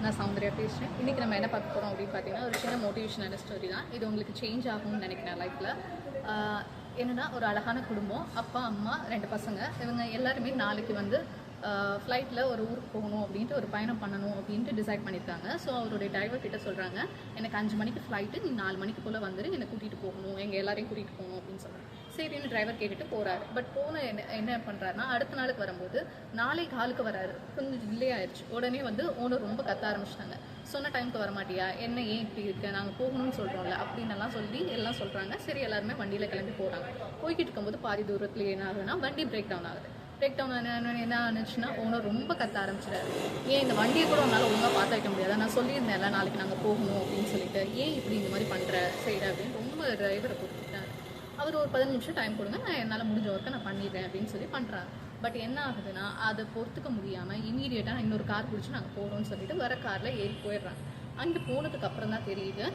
நான் சௌந்தர்யா பேசுகிறேன். இன்றைக்கி நம்ம என்ன பார்க்க போகிறோம் அப்படின்னு பார்த்தீங்கன்னா, ஒரு சின்ன மோட்டிவேஷனான ஸ்டோரி தான். இது உங்களுக்கு சேஞ்ச் ஆகும்னு நினைக்கிறேன் லைஃப்பில். என்னென்னா, ஒரு அழகான குடும்பம், அப்பா அம்மா 2 பசங்க. இவங்க எல்லாருமே நாளைக்கு வந்து ஃப்ளைட்டில் ஒரு ஊருக்கு போகணும் அப்படின்ட்டு ஒரு பயணம் பண்ணணும் அப்படின்ட்டு டிசைட் பண்ணியிருக்காங்க. ஸோ அவருடைய டிரைவர் கிட்ட சொல்கிறாங்க, எனக்கு 5 மணிக்கு ஃப்ளைட்டு, நீ 4 மணிக்கு போல் வந்துடு, என்னை கூட்டிகிட்டு போகணும், எங்கள் எல்லாரையும் கூட்டிகிட்டு போகணும் அப்படின்னு சொல்கிறாங்க. சரின்னு டிரைவர் கேட்டுட்டு போகிறாரு. பட் என்ன பண்ணுறாருன்னா, அடுத்த நாளுக்கு வரும்போது 4:15 வராரு. கொஞ்சம் டிலே ஆயிடுச்சு. உடனே வந்து ஓனர் ரொம்ப கத்த ஆரம்பிச்சிட்டாங்க. சொன்ன டைமுக்கு வரமாட்டியா, என்ன ஏன் இப்படி இருக்கு, நாங்கள் போகணும்னு சொல்கிறோம்ல அப்படின்னு எல்லாம் சொல்கிறாங்க. சரி, எல்லாருமே வண்டியில் கிளம்பி போகிறாங்க. போய்கிட்டு இருக்கும்போது பாதி தூரத்தில் என்ன ஆகுதுன்னா, வண்டி பிரேக் டவுன் ஆகுது. பிரேக் டவுன் என்ன ஆனிச்சுன்னா, ஓனர் ரொம்ப கத்த ஆரம்பிச்சிடாரு. ஏன் இந்த வண்டியை கூட உன்னால் ஒழுங்காக பார்த்து வைக்க முடியாது, நான் சொல்லியிருந்தேன்ல நாளைக்கு நாங்கள் போகணும் அப்படின்னு சொல்லிட்டு, ஏன் இப்படி இந்த மாதிரி பண்ணுற செய்கிற அப்படின்னு ரொம்ப டிரைவரை கொடுத்துட்டாரு. அவர் ஒரு 15 நிமிஷம் டைம் கொடுங்க, நான் என்னால் முடிஞ்ச ஒர்க்கை நான் பண்ணிடுறேன் அப்படின்னு சொல்லி பண்ணுறாங்க. பட் என்ன ஆகுதுன்னா, அதை பொறுத்துக்க முடியாமல் இமீடியட்டாக இன்னொரு கார் பிடிச்சி நாங்கள் போகிறோம்னு சொல்லிட்டு வர காரில் ஏறி போயிடுறாங்க. அங்கே போனதுக்கு அப்புறம் தான் தெரியுது,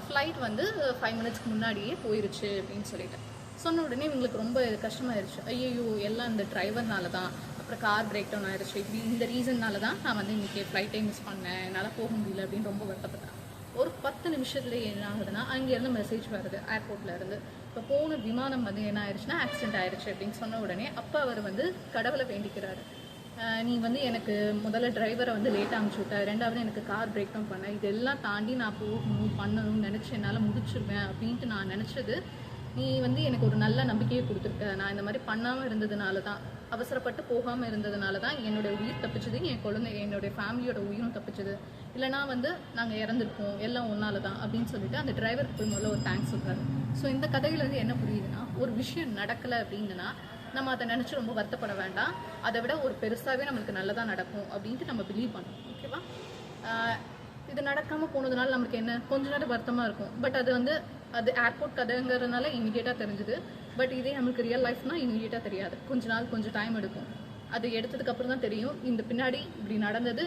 ஃப்ளைட் வந்து 5 மினிட்ஸ்க்கு முன்னாடியே போயிருச்சு அப்படின்னு சொல்லிட்டு. சொன்ன உடனே இவங்களுக்கு ரொம்ப கஷ்டமாயிருச்சு. ஐயோ, எல்லாம் இந்த டிரைவர்னால தான், அப்புறம் கார் பிரேக் டவுன் ஆயிடுச்சு, இப்படி இந்த ரீசன்னால தான் நான் வந்து இன்றைக்கி ஃப்ளைட்டே மிஸ் பண்ணேன், என்னால் போக முடியல அப்படின்னு ரொம்ப வருத்தப்பட்டேன். ஒரு 10 நிமிஷத்துலேயே என்ன ஆகுதுன்னா, அங்கேருந்து மெசேஜ் வருது ஏர்போர்ட்டில் இருந்து. இப்போ போன விமானம் வந்து என்ன ஆயிடுச்சுன்னா, ஆக்சிடென்ட் ஆயிடுச்சு அப்படின்னு சொன்ன உடனே அப்போ அவர் வந்து கடவுளை வேண்டிக்கிறாரு. நீ வந்து எனக்கு முதல்ல டிரைவரை வந்து லேட்டாக அனுப்பிச்சி விட்ட, 2வது எனக்கு கார் பிரேக் டவுன் பண்ணேன், இதெல்லாம் தாண்டி நான் போகணும் பண்ணணும்னு நினச்சி என்னால் முடிச்சிருவேன் அப்படின்ட்டு நான் நினச்சது. நீ வந்து எனக்கு ஒரு நல்ல நம்பிக்கையை கொடுத்துருக்க. நான் இந்த மாதிரி பண்ணாமல் இருந்ததுனால தான், அவசரப்பட்டு போகாமல் இருந்ததுனால தான் என்னோடய உயிர் தப்பிச்சது, என் குழந்தை என்னுடைய ஃபேமிலியோட உயிரும் தப்பிச்சது. இல்லைனா வந்து நாங்கள் இறந்துருப்போம், எல்லாம் ஒன்றால தான் அப்படின்னு சொல்லிட்டு அந்த டிரைவருக்கு போய் முதல்ல ஒரு தேங்க்ஸ் சொல்கிறாரு. ஸோ இந்த கதையிலேருந்து என்ன புரியுதுன்னா, ஒரு விஷயம் நடக்கலை அப்படின்னா நம்ம அதை நினச்சி ரொம்ப வருத்தப்பட வேண்டாம். அதை விட ஒரு பெருசாகவே நம்மளுக்கு நல்லதாக நடக்கும் அப்படின்ட்டு நம்ம பிலீவ் பண்ணணும். ஓகேவா? இது நடக்காமல் போனதுனால நம்மளுக்கு என்ன கொஞ்ச நேரம் வருத்தமாக இருக்கும். பட் அது ஏர்போர்ட் கதைங்கிறதுனால இமீடியட்டாக தெரிஞ்சுது. பட் இதே நம்மளுக்கு ரியல் லைஃப்னால் இமீடியட்டாக தெரியாது. கொஞ்சம் டைம் எடுக்கும். அது எடுத்ததுக்கப்புறம் தான் தெரியும், இந்த பின்னாடி இப்படி நடந்தது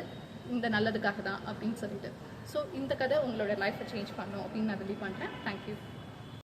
இந்த நல்லதுக்காக தான் அப்படின்னு சொல்லிட்டு. ஸோ இந்த கதை உங்களோட லைஃப்பை சேஞ்ச் பண்ணும் அப்படின்னு நான் பிலீவ் பண்ணுறேன். தேங்க்யூ.